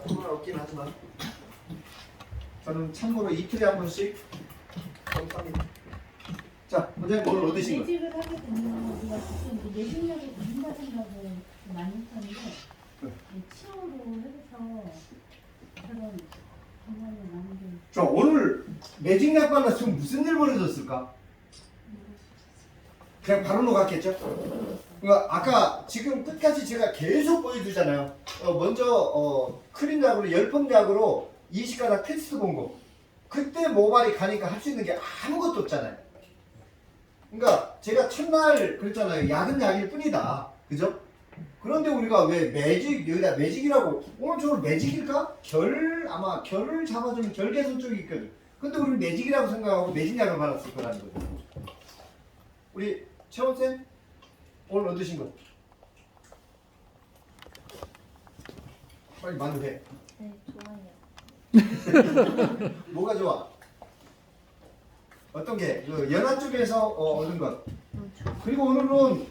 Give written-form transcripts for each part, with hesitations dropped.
정말 없긴 하지만 저는 참고로 이틀에 한 번씩 검사합니다. 자, 원장님 오늘 얻으신 거. 매직을 하게 되면 우리가 보통 그 매직약을 받는다 생각을 많이 했었는데 치료로 해서 그런 정말로 많은 게 자, 오늘 매직약 발랐으면 무슨 일 벌어졌을까? 그냥 바로 녹았겠죠? 그러니까 아까 지금 끝까지 제가 계속 보여주잖아요. 먼저 크림약으로 열펌약으로 20가닥 테스트 본 거. 그때 모발이 가니까 할 수 있는 게 아무것도 없잖아요. 그러니까 제가 첫날 그랬잖아요. 약은 약일 뿐이다. 그죠? 그런데 우리가 왜 매직, 여기다 매직이라고, 오늘 저걸 매직일까? 아마 결을 잡아주는 결계선 쪽이 있거든. 근데 우리는 매직이라고 생각하고 매직약을 발랐을 거라는 거죠. 우리 채원쌤, 오늘 얻으신 거. 빨리 만두해. 네, 좋아요. 뭐가 좋아? 어떤 게? 연한 쪽에서 얻은 것. 그리고 오늘은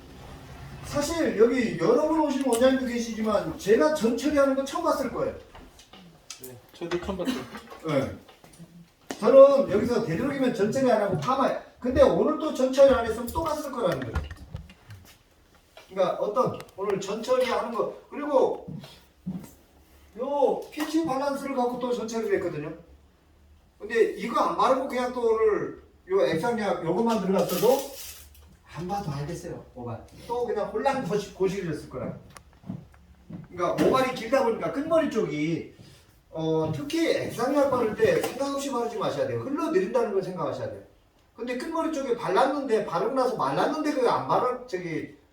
사실 여기 여러분 오신 원장님도 계시지만 제가 전처리하는 거 처음 봤을 거예요. 네, 저도 처음 봤어요. 네. 저는 여기서 되도록이면 전처리 안 하고 파마해. 근데 오늘 또 전처리 안 했으면 또 갔을 거라는 거예요. 그러니까 오늘 전처리 하는 거, 그리고 요 피치 밸런스를 갖고 또 전처리를 했거든요. 근데 이거 안 바르고 그냥 또 오늘 요 액상약 요것만 들어갔어도 안 봐도 알겠어요. 모발 또 그냥 홀랑 고시해졌을 거라. 그러니까 모발이 길다 보니까 끝머리 쪽이 특히 액상약 바를 때 생각 없이 바르지 마셔야 돼요. 흘러내린다는 걸 생각하셔야 돼요. 근데 끝머리 쪽에 발랐는데 바르고 나서 말랐는데 그게 안 바르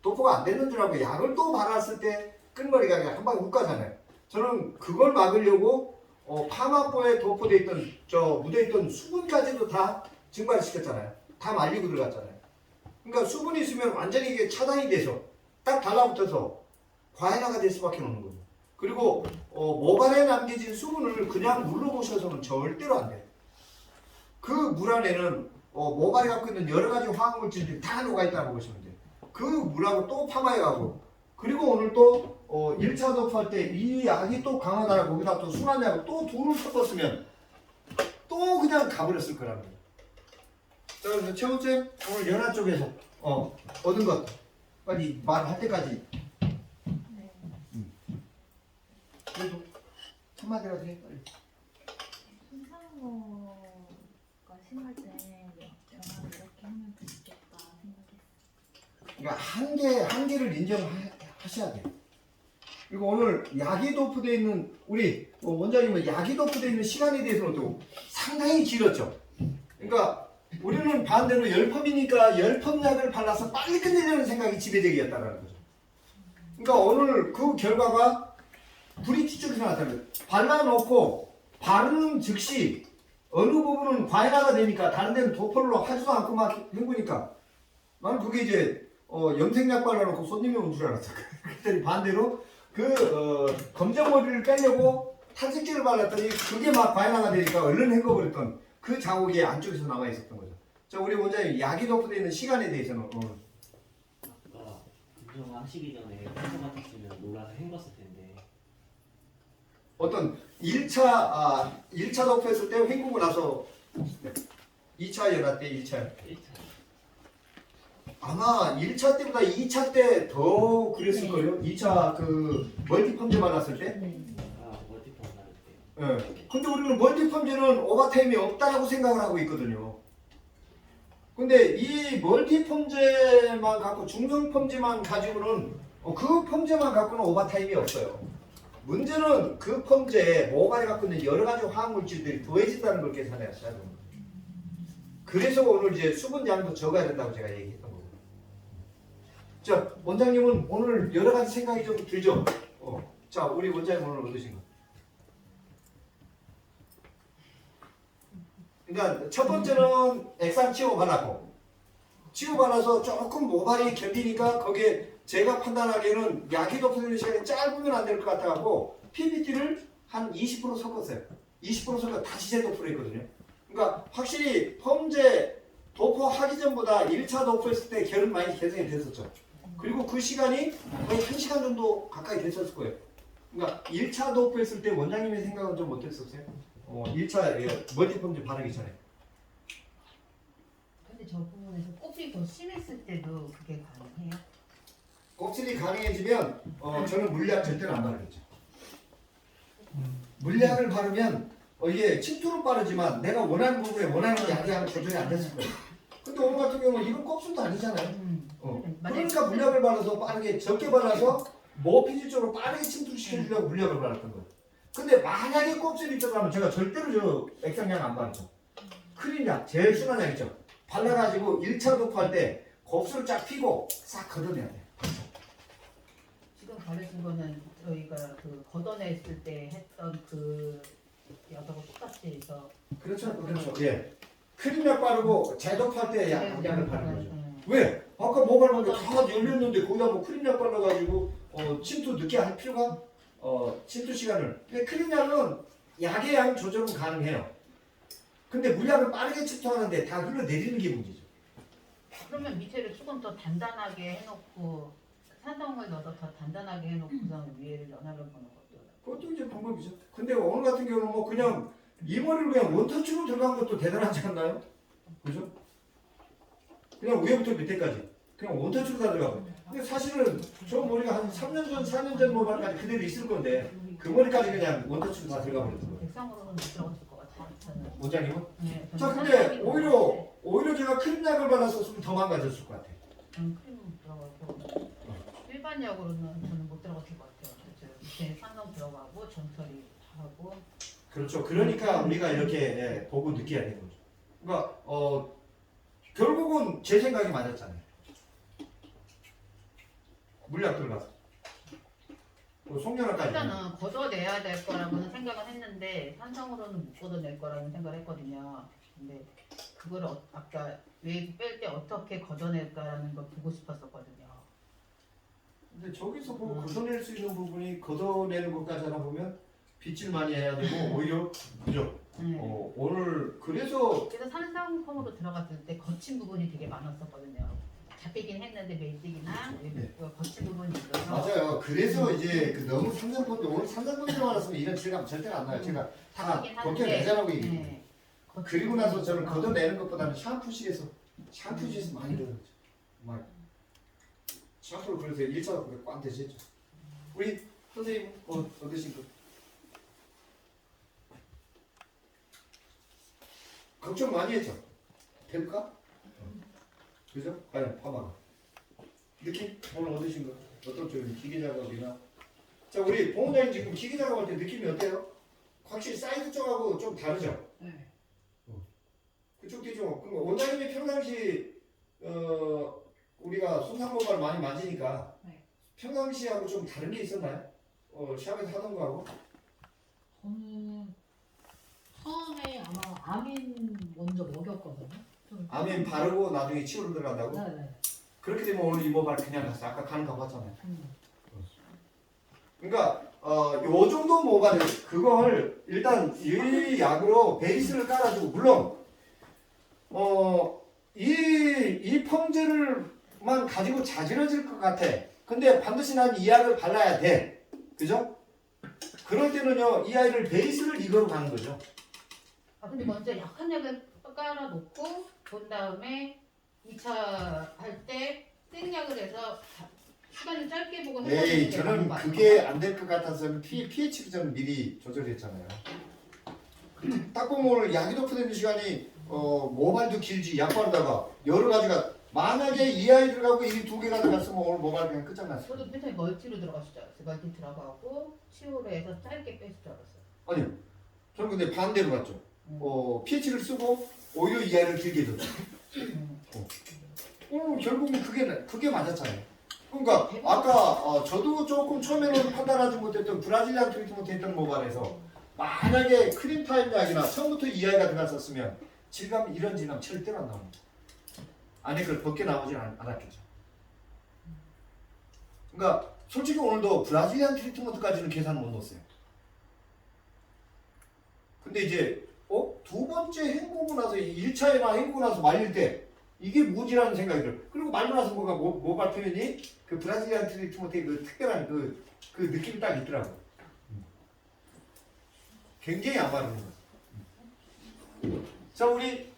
도포가 안 되는 줄 알고 약을 또 발랐을 때 끝머리가 그냥 한 방에 훅 가잖아요. 저는 그걸 막으려고 파마포에 도포돼 있던 묻어있던 수분까지도 다 증발시켰잖아요. 다 말리고 들어갔잖아요. 그러니까 수분이 있으면 완전히 이게 차단이 돼서 딱 달라붙어서 과해라가 될 수밖에 없는 거예요. 그리고 모발에 남겨진 수분을 그냥 눌러보셔서는 절대로 안 돼요. 그 물 안에는 모발이 갖고 있는 여러 가지 화학물질들이 다 녹아있다고 보시면 돼요. 그 물하고 또 파마해 가고, 그리고 오늘 또 1차 도포할 때 이 약이 또 강하다라고 거기다 또 순한약을 또 둘을 섞었으면 또 그냥 가버렸을 거라는 거예요. 자, 그래서 최원쌤 오늘 연화 쪽에서 얻은 것 빨리 말할 때까지 네. 그래도 한마디라도 해 빨리. 손상호가 심할 때 영화를 이렇게 하면 되겠다 생각했어요. 그러니까 한계를 인정하셔야 돼요. 그리고 오늘 약이 도포되어 있는 우리 원장님은 약이 도포되어 있는 시간에 대해서는 또 상당히 길었죠. 그러니까 우리는 반대로 열펌이니까 열펌약을 발라서 빨리 끝내려는 생각이 지배적이었다는 거죠. 그러니까 오늘 그 결과가 브릿지 쪽에서 나타나요. 발라놓고 바르는 즉시 어느 부분은 과해가 되니까 다른 데는 도포를 하지도 않고 막 헹구니까 나는 그게 이제 염색약 발라놓고 손님이 온 줄 알았어. 그랬더니 반대로 검정머리를 빼려고 탈색제를 발랐더니 그게 막 과해가 되니까 얼른 헹궈버렸던 그 자국이 안쪽에서 남아 있었던 거죠. 자, 우리 원장님 약이 도포되어 있는 시간에 대해서는 아까 인정하시기 전에 평소 같았으면 놀라서 헹궜을 텐데 어떤 1차 도포했을 때 헹구고 나서 2차 연화 때 1차 1차 아마 1차 때보다 2차 때 더 그랬을걸요? 2차 그 멀티펌제 발랐을 때? 멀티펌 바를 때 예. 근데 우리는 멀티펌제는 오버타임이 없다라고 생각을 하고 있거든요. 근데 이 멀티펌제만 갖고 중성펌제만 가지고는 그 펌제만 갖고는 오버타임이 없어요. 문제는 그 펌제에 모발이 갖고 있는 여러 가지 화학물질들이 더해진다는 걸 계산해야 돼요. 그래서 오늘 이제 수분 양도 적어야 된다고 제가 얘기했던 거예요. 자, 원장님은 오늘 여러 가지 생각이 좀 들죠? 자, 우리 원장님 오늘 얻으신 거. 그러니까 첫 번째는 액상 치워 발랐고, 치워 발라서 조금 모발이 견디니까 거기에 제가 판단하기에는 약이 도포되는 시간이 짧으면 안 될 것 같아갖고 PBT를 한 20% 섞었어요. 20% 섞어 다시 재도포를 했거든요. 그러니까 확실히 펌제 도포하기 전보다 1차 도포했을 때 결은 많이 개선이 됐었죠. 그리고 그 시간이 거의 1시간 정도 가까이 됐었을 거예요. 그러니까 1차 도프했을 때 원장님의 생각은 좀 어땠었어요? 1차 멀티펌즈 반응이 전에. 근데 저 부분에서 껍질이 더 심했을 때도 그게 가능해요? 껍질이 가능해지면 저는 물약 절대로 안 바르겠죠. 물약을 바르면 이게 침투로 빠르지만 내가 원하는 부분에 원하는 약이 조절이 안 됐을 거예요. 근데 오늘 같은 경우는 이건 껍질도 아니잖아요. 그러니까 물약을 발라서 빠르게 적게 발라서 모피지 쪽으로 빠르게 침투시켜주려고 물약을 발랐던 거예요. 근데 만약에 껍질이 들어가면 제가 절대로 저 액상약 안 바르죠. 크림약, 제일 순한 약 있죠. 발라가지고 1차 도프할 때 곱슬을 쫙 피고 싹 걷어내야 돼요. 지금 가르친 거는 저희가 그 걷어냈을 때 했던 그 약하고 똑같이 해서 그렇죠, 그렇죠. 예. 크림약 바르고 제도할 때 약을 바르는 거죠. 왜? 아까 뭐 바르는데 다 열렸는데 거기다 뭐 크림약 발라가지고 침투 늦게 할 필요가 침투 시간을. 근데 크림약은 약의 양 조절은 가능해요. 근데 물약을 빠르게 침투하는데 다 흘러내리는 게 문제죠. 그러면 밑에를 조금 더 단단하게 해놓고 산성을 넣어서 더 단단하게 해놓고서 위에를 연하를 보는 것도 그것도 이제 방법이죠. 근데 오늘 같은 경우는 뭐 그냥 이 머리를 그냥 원터치로 들어간 것도 대단하지 않나요? 그죠? 그냥 위에부터 밑에까지 그냥 원터치로 다 들어가고. 근데 사실은 저 머리가 한 3년 전, 4년 전 모발까지 그대로 있을 건데 그 머리까지 그냥 원터치로 다 들어가 버렸던 거예요. 백상으로는 못 들어갔을 것 같아요. 저는. 원장님은? 네, 자, 근데 오히려 제가 크림약을 발랐었으면 더 망가졌을 것 같아요. 크림 들어가고 일반 약으로는 저는 못 들어갔을 것 같아요. 밑에 산성 들어가고 전처리 하고. 그렇죠. 그러니까 우리가 이렇게 보고 느껴야 되는 거죠. 그러니까 결국은 제 생각이 맞았잖아요. 물약 들어가서 송년화까지. 일단은 걷어내야 될 거라고는 생각을 했는데 산성으로는 못 걷어낼 거라는 생각을 했거든요. 근데 그걸 아까 웨이브 뺄 때 어떻게 걷어낼까라는 걸 보고 싶었었거든요. 근데 저기서 뭐 걷어낼 수 있는 부분이 걷어내는 것까지 하나 보면 빗질 많이 해야 되고 오히려 그죠? 오늘 그래서 산성펌으로 들어갔을 때 거친 부분이 되게 많았었거든요. 잡히긴 했는데 메이직이나 거친 부분이 있어서 맞아요. 그래서 이제 너무 산성펌인데 오늘 산성펌 들어갔으면 이런 질감 절대로 안 나요. 제가 다 벗겨내자라고 얘기해요. 그리고 나서 저는 걷어내는 것보다는 샴푸실에서 많이 들어갔죠. 막 샴푸를 그래서 1차 그게 꽝 되셨죠. 우리 선생님 어떠신가요? 걱정 많이 했죠. 될까? 그죠? 과연 파마가 느낌 오늘 어떠신가요? 어떤 쪽이 기계 작업이나 자 우리 봉원장님 지금 기계 작업할 때 느낌이 어때요? 확실히 사이드 쪽하고 좀 다르죠? 네. 그쪽도 좀 그러니까 원장님이 평상시 우리가 손상모발 많이 만지니까 네. 평상시하고 좀 다른 게 있었나요? 샵에서 하던 거하고? 저는 처음에 아마 아민 먼저 먹였거든요. 아멘 바르고 나중에 치료를 들어간다고? 네네. 그렇게 되면 오늘 이모발 그냥 갔어. 아까 가는 거 봤잖아요. 그러니까 요 정도 모발을 그걸 일단 이 약으로 베이스를 깔아주고 물론 이 펌제를만 가지고 자지러질 것 같아. 근데 반드시 난 이 약을 발라야 돼. 그죠? 그럴 때는요 이 아이를 베이스를 이거로 가는 거죠. 근데 먼저 약한 약을 깔아놓고 본 다음에 2차 할 때 센 약을 해서 시간을 짧게 보고 에이 저는 그게 안 될 것 같아서 pH를 저는 미리 조절했잖아요. 딱 보면 오늘 약이 도포되는 시간이 모발도 길지 약 바르다가 여러 가지가 만약에 이 아이 들어가고 이 두 개가 들어갔으면 오늘 모발 그냥 끝장났어요. 저도 맨날 멀티로 들어갔을 줄 알았어요. 멀티 들어가고 치료를 해서 짧게 뺐을 줄 알았어요. 아니요. 저는 근데 반대로 갔죠. pH를 쓰고 오히려 이 아이를 길게 줬죠. 결국은 그게 맞았잖아요. 그러니까 아까 저도 조금 처음에는 판단하지 못했던 브라질리안 트리트먼트 했던 모발에서 만약에 크림 타입 약이나 처음부터 이 아이가 들어갔었으면 질감 이런 질감 절대로 안 나옵니다. 안에 그걸 벗겨 나오진 않았겠죠. 그러니까 솔직히 오늘도 브라질리안 트리트먼트까지는 계산을 못 넣었어요. 근데 이제 두 번째 헹구고 나서 1차에나 헹구고 나서 말릴 때 이게 뭐지라는 생각이 들어요. 그리고 말리고 나서 모발 표현이 그 브라질리안 트리트먼트의 그 특별한 그 느낌이 딱 있더라고요. 굉장히 안 바르는 거예요. 자, 우리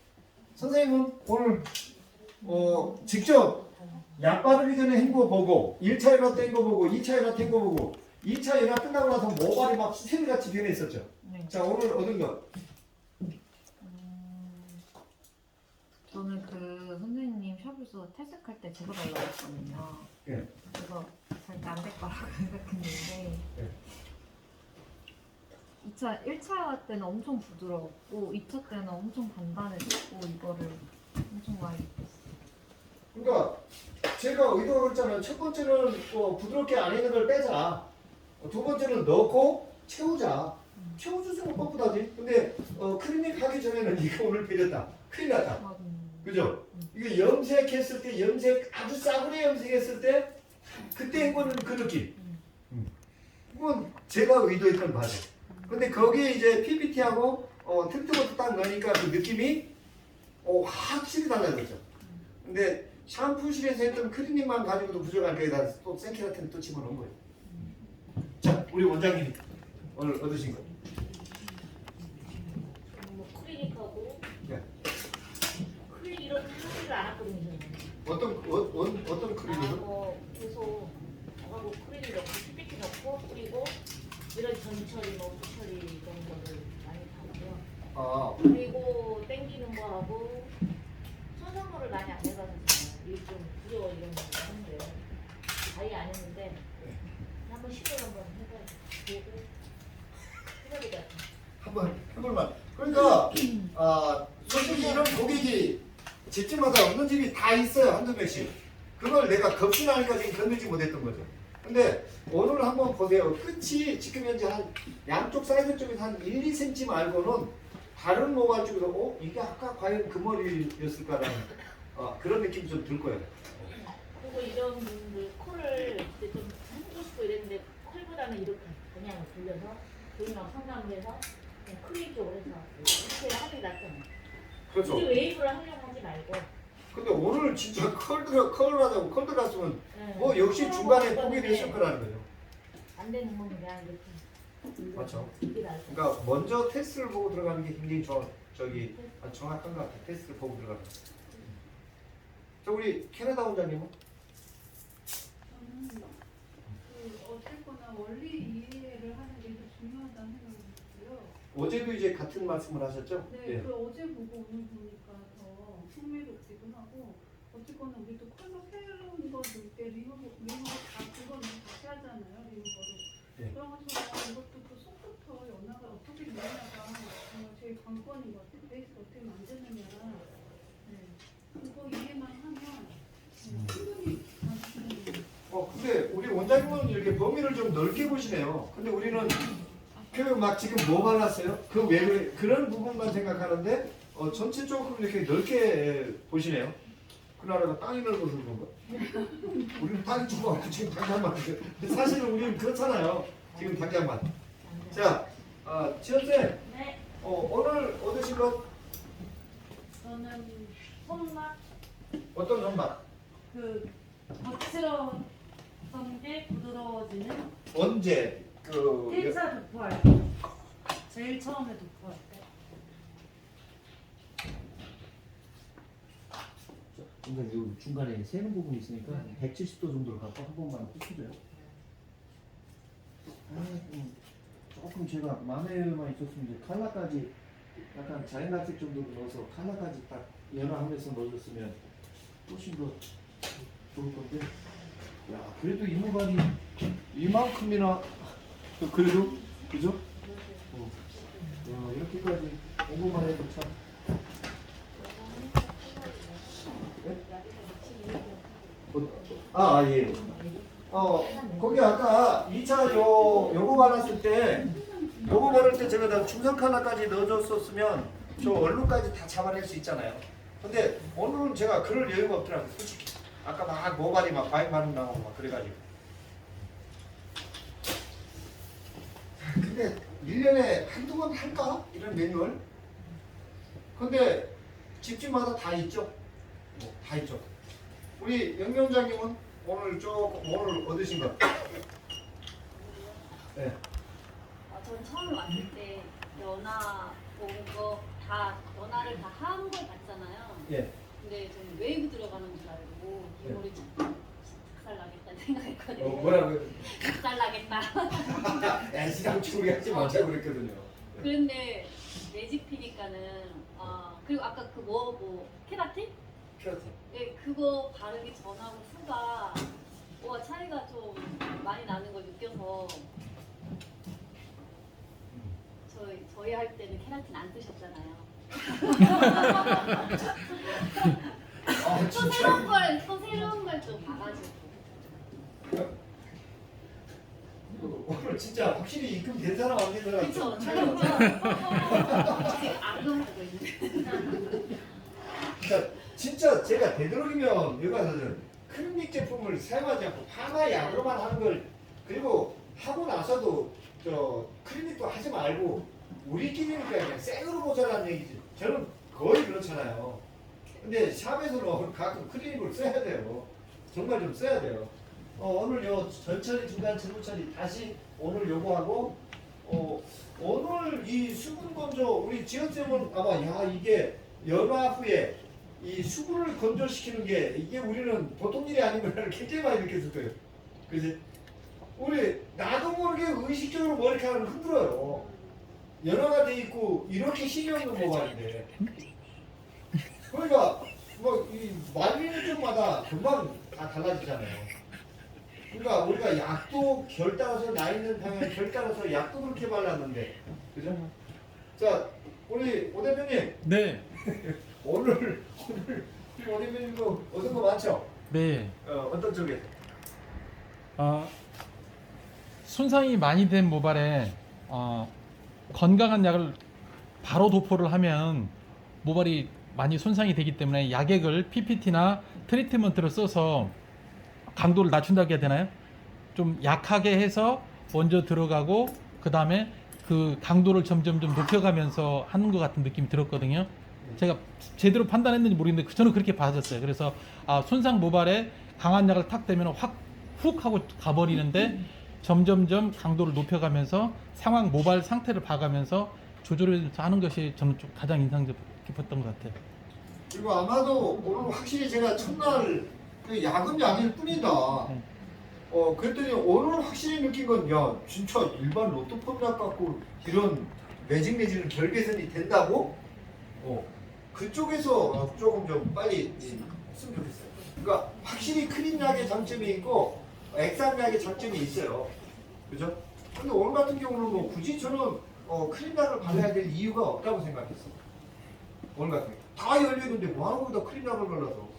선생님은 오늘 직접 약 바르기 전에 헹궈보고 1차 연화 땡겨보고 2차 연화 땡겨보고 2차 연화 끝나고 나서 모발이 막 수세미같이 변했었죠. 네. 자, 오늘 얻은 거 저는 그 선생님 샵에서 탈색할 때 제가 달라고 했거든요. 예. 그래서 절대 안 될 거라고 생각했는데 예. 1차 때는 엄청 부드러웠고 2차 때는 엄청 단단해졌고 이거를 엄청 많이 느꼈어요. 그러니까 제가 의도가 그랬잖아요. 첫 번째는 부드럽게 안 있는 걸 빼자. 두 번째는 넣고 채우자. 채워줄수록 뻣뻣하지. 근데 클리닉 하기 전에는 이거 오늘 빼렸다. 큰일 났다. 그죠? 이거 염색했을 때 아주 싸구려 염색했을 때 그때 해보는 그 느낌. 그건 제가 의도했던 바죠. 근데 거기에 이제 PPT하고 트리트먼트 딱 넣으니까 그 느낌이 확실히 달라졌죠. 근데 샴푸실에서 했던 클리닉만 가지고도 부족한 거에다 또 생케라틴을 또 집어넣은 거예요. 자, 우리 원장님이 오늘 얻으신 거. 뭐 클리닉하고 네. 클리닉 이런 하지를 않았거든요. 어떤 클리닉은? 뭐 계속 뭐 클리닉 넣고 PPT 넣고 그리고 이런 전처리 뭐 부처리 이런 거를 많이 하고요. 아, 그리고 땡기는 거하고 손상모를 많이 안 해봐서 이게 좀 두려워 이런 거 하는데 아예 안 했는데 한번 시도를 한번 해봐야 보고 해봐야 될 것 같아요. 한번 해볼만. 그러니까 솔직히 이런 고객이 집집마다 없는 집이 다 있어요. 한두 명씩. 그걸 내가 겁신하니까 지금 건들지 못했던 거죠. 근데 오늘 한번 보세요. 끝이 지금 현재 한 양쪽 사이드 쪽에서 한 1, 2cm 말고는 다른 모발 쪽에서 이게 아까 과연 그 머리였을까라는 그런 느낌이 좀 들 거예요. 그리고 이런 분들 코를 그때 좀 해보고 싶고 이랬는데 컬보다는 이렇게 그냥 돌려서 저희랑 상담을 해서 그냥 크림 쪽으로 해서 이렇게 하는 게 낫잖아요. 그렇죠. 굳이 웨이브를 하려고 하지 말고 근데 오늘 진짜 컬하자고 컬 들어갔으면 네. 역시 중간에 컬 포기를 했을 거라는 거죠. 안 되는 건 그냥 이렇게 맞죠. 이게 낫죠. 그러니까 먼저 테스트를 보고 들어가는 게 굉장히 정확한 것 같아요. 테스트를 보고 들어가는 거. 자, 우리 캐나다 원장님은? 저는 어쨌거나 원리 이해를 하는 게 더 중요하다는 생각이 들고요. 어제도 이제 같은 말씀을 하셨죠? 네, 그 어제 보고 오늘 보니까 더 흥미롭기도 하고 어쨌거나 우리도 컬러 새로운 거 넣을 때 리무버 다 그거 다시 하잖아요. 리무버로. 네. 그런 것처럼 이것도 또 속부터 연화가 어떻게 되냐가 정말 제일 관건인 것 같아요. 베이스 어떻게 만드느냐. 네. 그거 이해만 하면 충분히 가르치는 거예요. 근데 우리 원장님은 이렇게 범위를 좀 넓게 보시네요. 근데 우리는 막 지금 뭐 발랐어요? 그 외에 그런 부분만 생각하는데 전체 조금 이렇게 넓게 보시네요. 그 나라가 땅이 넓어서 그런가? 우리는 땅이 좁아갖고 지금 당장만. 사실은 우리는 그렇잖아요. 지금 당장만. 자, 지연쌤. 네. 오늘 얻으신 것 저는 손맛 어떤 선박? 그 거칠었던 게 부드러워지는 언제? 1차 도포할 때 제일 처음에 도포할 때 그러니까 요 중간에 새는 부분이 있으니까 170도 정도를 갖고 한 번만 꽂혀줘요. 조금 제가 마음에만 있었으면 이제 칼라까지 약간 자연갈색 정도로 넣어서 칼라까지 딱 연화하면서 넣어줬으면 훨씬 더 좋을 건데. 야, 그래도 이 모발이 이만큼이나 그래도 그죠? 야, 이렇게까지 공부만 해도 참. 예. 거기 아까 2차 요거 발랐을 때 요거 바를 때 제가 다 중성 컬러까지 넣어줬었으면 저 얼룩까지 다 잡아낼 수 있잖아요. 근데 오늘은 제가 그럴 여유가 없더라고요. 솔직히 아까 막 모발이 막 과잉 반응 나오고 막 그래가지고. 근데 1년에 한두 번 할까? 이런 매뉴얼? 근데 집집마다 다 있죠? 다 있죠. 우리 영명장님은 오늘 얻으신 것. 네. 전 처음에 왔을 때 연화 온 거 다 연화를 다 한 걸 봤잖아요. 예. 근데 저는 웨이브 들어가는 줄 알고 이 머리 작살 나겠다는 생각했거든요. 뭐라고요? 작살 나겠다. 애시랑 추리 하지 말자고 그랬거든요. 그런데 매직 피니까는 그리고 아까 그 뭐 케라틴? 그렇죠. 네, 그거 바르기 전하고 후가 와 차이가 좀 많이 나는 걸 느껴서 저희 할 때는 케라틴 안 쓰셨잖아요. 아, 또 새로운 걸 좀 봐가지고. 오늘 진짜 확실히 입금 된 사람 안 된 사람. 그쵸, 차이가 차이가 지금 악용하고 있는데. 그러니까 진짜 제가 되도록이면 여기 가서는 클리닉 제품을 사용하지 않고 파마 약으로만 하는 걸, 그리고 하고 나서도 저 클리닉도 하지 말고 우리끼리니까 그냥 생으로 보자라는 얘기지. 저는 거의 그렇잖아요. 근데 샵에서는 가끔 클리닉을 써야 돼요. 정말 좀 써야 돼요. 오늘 요 전처리 중간 재무처리 다시 오늘 요거하고 오늘 이 수분 건조 우리 지연쌤은 아마 야 이게 연화 후에 이 수분을 건조시키는 게 이게 우리는 보통 일이 아니구나를 굉장히 많이 느꼈을 거예요. 그지? 우리 나도 모르게 의식적으로 머리카락을 흔들어요. 연화가 돼 있고 이렇게 힘이 없는 모발인데. 그러니까 뭐 이 말리는 쪽마다 금방 다 달라지잖아요. 그러니까 우리가 약도 결 따라서 나 있는 방향 결 따라서 약도 그렇게 발랐는데, 그죠? 자, 우리 오 대표님 네. 오늘 오 대표님도 얻은 거 많죠? 네. 어떤 쪽에? 손상이 많이 된 모발에 건강한 약을 바로 도포를 하면 모발이 많이 손상이 되기 때문에 약액을 PPT나 트리트먼트를 써서 강도를 낮춘다고 해야 되나요? 좀 약하게 해서 먼저 들어가고 그 다음에 그 강도를 점점 높여가면서 하는 것 같은 느낌이 들었거든요. 제가 제대로 판단했는지 모르겠는데 저는 그렇게 봐졌어요. 그래서 손상 모발에 강한 약을 탁 대면 확 훅 하고 가버리는데 점점점 강도를 높여가면서 상황 모발 상태를 봐가면서 조절해서 하는 것이 저는 좀 가장 인상 깊었던 것 같아요. 그리고 아마도 오늘 확실히 제가 첫날 그 약은 약일 뿐이다. 그랬더니 오늘 확실히 느낀 건 야 진짜 일반 로또펌 약 갖고 이런 매직 내지는 결 개선이 된다고? 그쪽에서 조금 좀 빨리 했으면 좋겠어요. 그러니까 확실히 크림 약의 장점이 있고 액상 약의 장점이 있어요. 그죠? 근데 오늘 같은 경우는 뭐 굳이 저는 크림 약을 발라야 될 이유가 없다고 생각했어. 오늘 같은 경우 다 열리는데 뭐하는 거기다 크림 약을 발라서.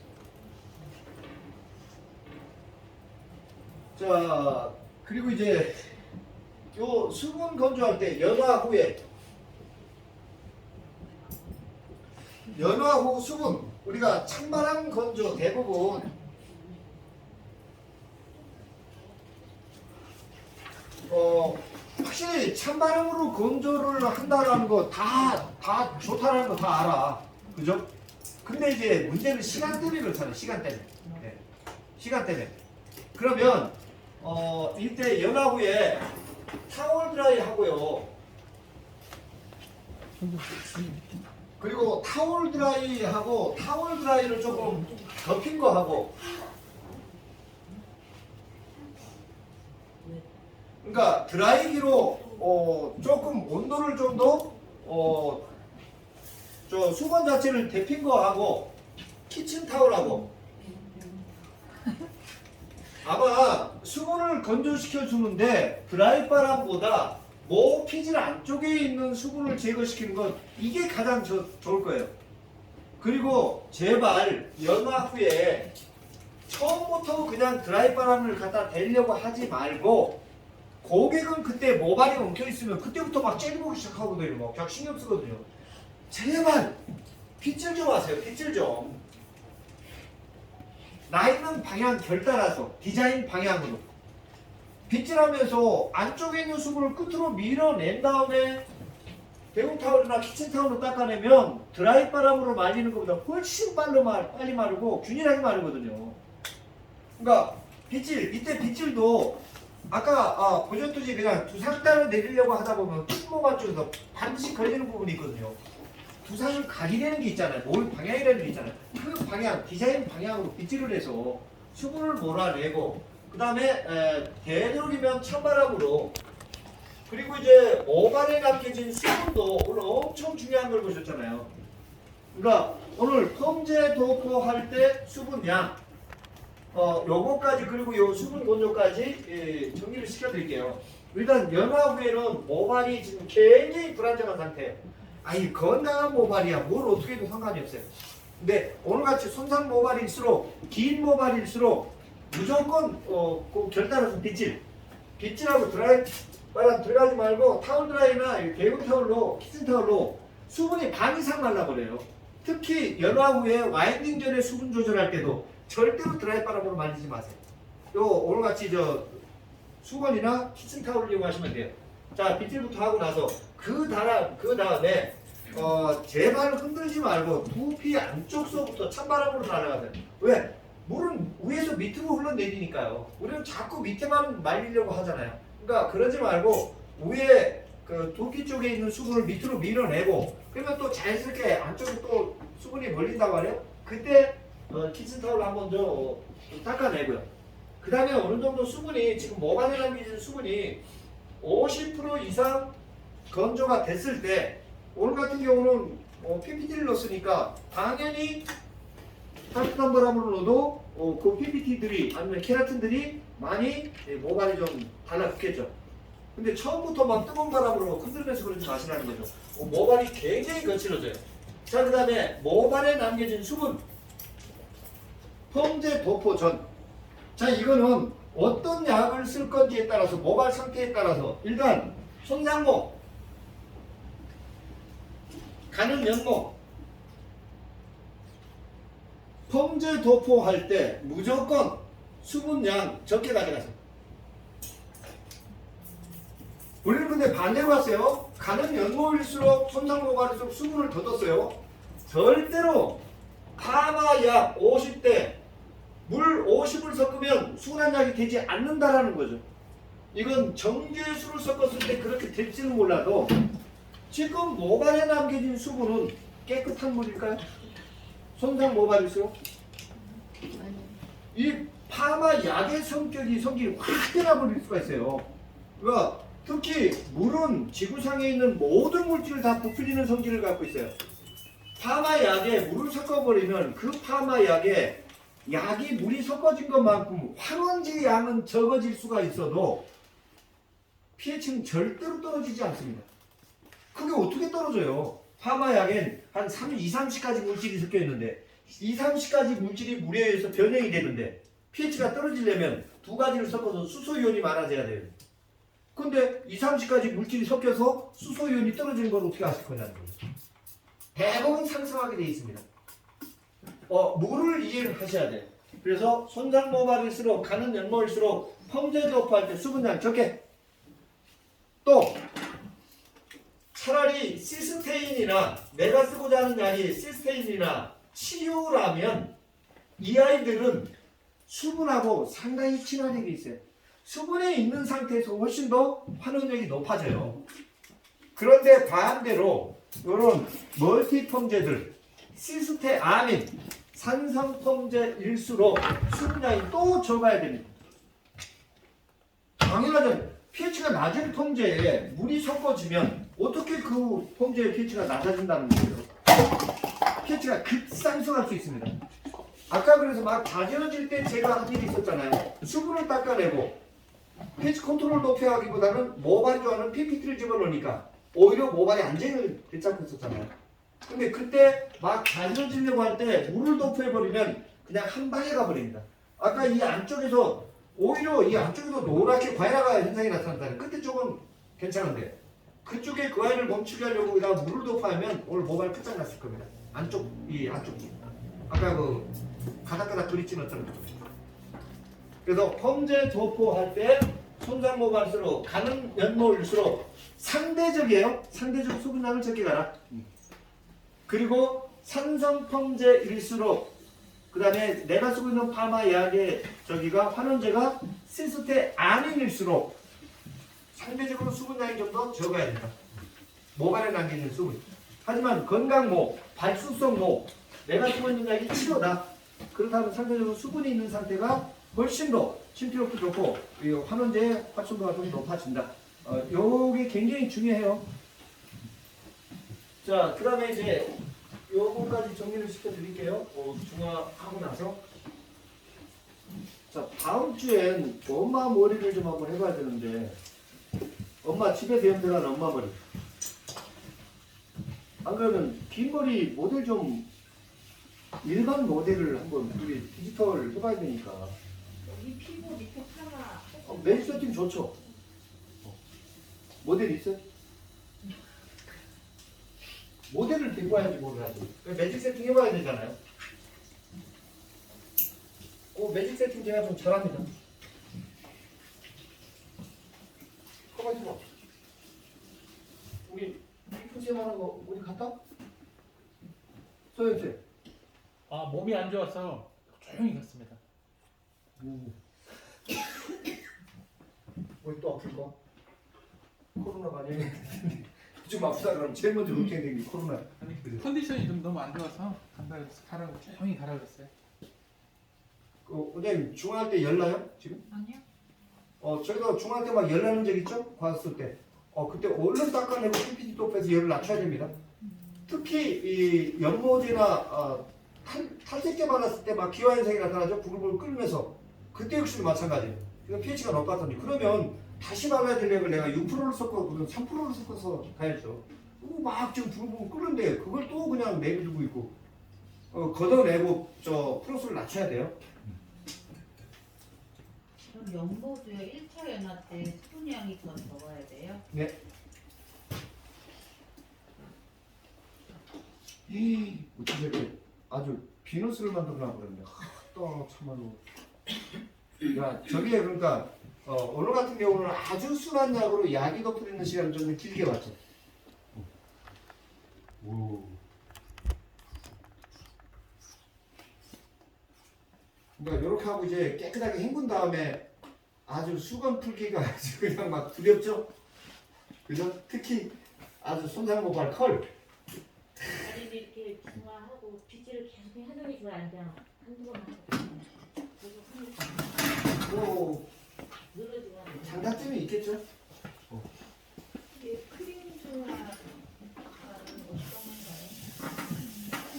자, 그리고 이제 요 수분 건조할 때 연화 후 수분 우리가 찬바람 건조 대부분 확실히 찬바람으로 건조를 한다라는 거 다 좋다라는 거 다 알아. 그죠? 근데 이제 문제는 시간 때문에 그렇잖아요. 시간 때문에. 네. 시간 때문에. 그러면 이때 연화 후에 타월 드라이 하고요. 그리고 타월 드라이 하고 타월 드라이를 조금 덮인 거 하고. 그러니까 드라이기로 조금 온도를 좀 더 저 수건 자체를 데핀 거 하고 키친 타월하고 아마 수분을 건조시켜 주는데 드라이 바람보다 모피질 안쪽에 있는 수분을 제거시키는 건 이게 가장 좋을 거예요. 그리고 제발 연화 후에 처음부터 그냥 드라이 바람을 갖다 대려고 하지 말고 고객은 그때 모발이 엉켜 있으면 그때부터 막 째려보기 시작하거든요. 막 그냥 신경 쓰거든요. 제발 빗질 좀 하세요. 빗질 좀. 나 있는 방향 결 따라서 디자인 방향으로 빗질하면서 안쪽에 있는 수분을 끝으로 밀어낸 다음에 대용 타월이나 키친 타월로 닦아내면 드라이 바람으로 말리는 것보다 훨씬 빨리 마르고 균일하게 마르거든요. 그러니까 빗질, 밑에 빗질도 아까 보셨듯이 그냥 두상단을 내리려고 하다 보면 킥모가 쪽에서 반드시 걸리는 부분이 있거든요. 두상을 가리려는 게 있잖아요. 뭘 방향이라는 게 있잖아요. 그 방향, 디자인 방향으로 빗질을 해서 수분을 몰아내고 그 다음에 되도록이면 찬바람으로 그리고 이제 모발에 남겨진 수분도 오늘 엄청 중요한 걸 보셨잖아요. 그러니까 오늘 펌제 도포할 때 수분량 요거까지 그리고 요 수분 건조까지 정리를 시켜드릴게요. 일단 연화 후에는 모발이 지금 굉장히 불안정한 상태예요. 아니 건강한 모발이야 뭘 어떻게 해도 상관이 없어요. 근데 오늘같이 손상 모발일수록 긴 모발일수록 무조건 그 결단해서 빗질하고 드라이바람 들어가지 말고 타월 드라이나 개운 타월로 키친 타월로 수분이 반 이상 말라버려요. 특히 연화 후에 와인딩 전에 수분 조절할 때도 절대로 드라이바람으로 말리지 마세요. 요 오늘같이 수건이나 키친 타월을 이용하시면 돼요. 자 빗질부터 하고 나서 그 다음에 제발 흔들지 말고 두피 안쪽서부터 찬바람으로 날아가세요. 왜? 물은 위에서 밑으로 흘러내리니까요. 우리는 자꾸 밑에만 말리려고 하잖아요. 그러니까 그러지 말고 위에 그 두피 쪽에 있는 수분을 밑으로 밀어내고 그러면 또 자연스럽게 안쪽에 또 수분이 몰린단 말이에요. 그때 키친타올로 한번 좀 닦아내고요. 그 다음에 어느 정도 수분이 지금 모발에 남겨진 수분이 50% 이상 건조가 됐을 때 오늘 같은 경우는 PPT를 넣었으니까 당연히 따뜻한 바람으로 넣어도 그 PPT들이 아니면 케라틴들이 많이 모발이 좀 달라붙겠죠. 근데 처음부터 막 뜨거운 바람으로 흔들면서 그러지 마시라는 거죠. 모발이 굉장히 거칠어져요. 자, 그 다음에 모발에 남겨진 수분 펌제 도포 전. 자, 이거는 어떤 약을 쓸 건지에 따라서 모발 상태에 따라서 일단 손상모, 가는 연모, 펌제 도포할 때 무조건 수분량 적게 가져가세요. 우리는 근데 반대로 갔어요. 가는 연모일수록 손상 모발일수록 수분을 더 뒀어요. 절대로 파마약 50대 물 50을 섞으면 순한 약이 되지 않는다라는 거죠. 이건 정제수를 섞었을 때 그렇게 될지는 몰라도 지금 모발에 남겨진 수분은 깨끗한 물일까요? 손상 모발일수록 이 파마약의 성질이 확 변화버릴 수가 있어요. 그러니까 특히 물은 지구상에 있는 모든 물질을 다 부풀리는 성질을 갖고 있어요. 파마약에 물을 섞어버리면 그 파마약에 약이 물이 섞어진 것만큼 환원지 양은 적어질 수가 있어도 pH는 절대로 떨어지지 않습니다. 그게 어떻게 떨어져요? 파마약엔 한 2, 30가지 물질이 섞여 있는데 2, 30가지 물질이 물에 의해서 변형이 되는데 pH가 떨어지려면 2가지를 섞어서 수소이온이 많아져야 돼요. 근데 2, 30가지 물질이 섞여서 수소이온이 떨어지는 걸 어떻게 아실 거냐는 거죠. 대부분 상승하게 되어 있습니다. 물을 이해를 하셔야 돼요. 그래서 손상 모발일수록 가는 연모일수록 펌제 도포할 때 수분량 적게. 또 차라리 시스테인이나 내가 쓰고자 하는 약이 시스테인이나 치유라면 이 아이들은 수분하고 상당히 친화력이 있어요. 수분에 있는 상태에서 훨씬 더 환원력이 높아져요. 그런데 반대로 이런 멀티 펌제들 시스테아민 산성 펌제일수록 수분량이 또 적어야 됩니다. 당연하죠. pH가 낮은 펌제에 물이 섞어지면 어떻게 그 펌제의 pH가 낮아진다는 거예요. pH가 급상승할 수 있습니다. 아까 그래서 막 가지러질 때 제가 한 일이 있었잖아요. 수분을 닦아내고 pH 컨트롤 높여하기보다는 모발이 좋아하는 PPT를 집어넣으니까 오히려 모발이 안정을 되찾고 있었잖아요. 근데 그때 막 가지러지려고 할 때 물을 도포해버리면 그냥 한 방에 가버립니다. 아까 이 안쪽에서 오히려 이 안쪽에도 노랗게 과일화가 현상이 나타났다는 그때 쪽은 괜찮은데 그쪽에 그 아이를 멈추게 하려고 그다가 물을 도포하면 오늘 모발 끝장났을 겁니다. 안쪽 아까 그 가닥가닥 그리치는 그래서 펌제 도포할 때 손상 모발일수록 가는 연모일수록 상대적이에요. 상대적 수분량을 적게 가라. 그리고 산성 펌제일수록 그 다음에 내가 쓰고 있는 파마 약의 저기가 환원제가 시스테 아닌일수록 상대적으로 수분량이 좀 더 적어야 된다. 모발에 남기는 수분. 하지만 건강모, 발수성모, 내가 쓰고 있는 약이 치료다. 그렇다면 상대적으로 수분이 있는 상태가 훨씬 더 신피력도 좋고 이 환원제의 활성도가 좀 높아진다. 요게 굉장히 중요해요. 자, 그 다음에 이제 요거까지 정리를 시켜드릴게요. 중화하고 나서. 자, 다음 주엔 엄마 머리를 좀 한번 해봐야 되는데, 엄마 집에서 염색하는 엄마 머리. 안 그러면 긴 머리 모델 좀 일반 모델을 한번 우리 디지털 해봐야 되니까. 여기 피부 밑에 파마. 매직 세팅 좋죠? 모델 있어요? 모델을 데리고 와야지 뭘 하지. 매직 세팅 해봐야 되잖아요. 매직 세팅 제가 좀 잘합니다. 가만히 있어. 우리 이프쌤 하는 거 우리 갔다? 소연쌤. 아 몸이 안 좋아서 조용히 갔습니다. 왜 또 아플까? 코로나가 아니에요. 좀 아프다 그러면 제일 먼저 걱정이 되는 게 코로나. 아니 컨디션이 좀 너무 안 좋아서 간다 그래서 가라고 조용히 가라 그랬어요. 원장님 중화할 때 열나요? 지금? 아니요. 저희가 중화할 때 막 열나는 적 있죠? 봤을 때. 그때 얼른 닦아내고 PPT 또 빼서 열을 낮춰야 됩니다. 특히 이 연모제나 탈색제 발랐을 때 막 기화 현상이 나타나죠? 부글부글 끓으면서. 그때 역시도 마찬가지예요. pH가 높았더니 그러면 다시 발라야 될 액을 내가 6%를 섞고 그럼 3%를 섞어서 가야죠. 막 지금 부글부글 끓는데 그걸 또 그냥 내비두고 있고 걷어내고 프로스를 낮춰야 돼요. 그럼 연보도요 1차 연화 때 수분량이 더 적어야 돼요? 네. 어떻게 이렇게 아주 비누스를 만들어놔 버렸네. 또 참말로. 야, 저게 그러니까 오늘 같은 경우는 아주 순한 약으로 약이 덮어있는 시간을 좀 길게 봤죠. 그러니까 이렇게 하고 이제 깨끗하게 헹군 다음에 아주 수건 풀기가 아주 그냥 막 두렵죠? 그죠? 특히 아주 손상 모발 컬. 다리를 이렇게 중화하고 빗질을 계속 하는 게 좋아요. 그냥 한두 번 하고. 뭐 늘어지고 하는 거. 장단점이 있겠죠? 이게 크림 중화라는 어떤 건가요?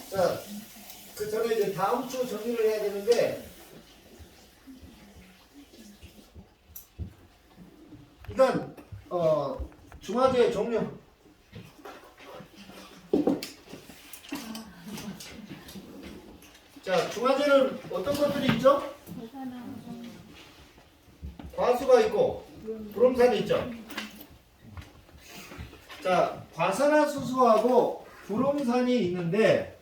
자, 그 전에 이제 다음 주 정리를 해야 되는데 일단 중화제 종류. 자, 중화제는 어떤 것들이 있죠? 과수가 있고 브롬산이 있죠. 자, 과산화수소하고 브롬산이 있는데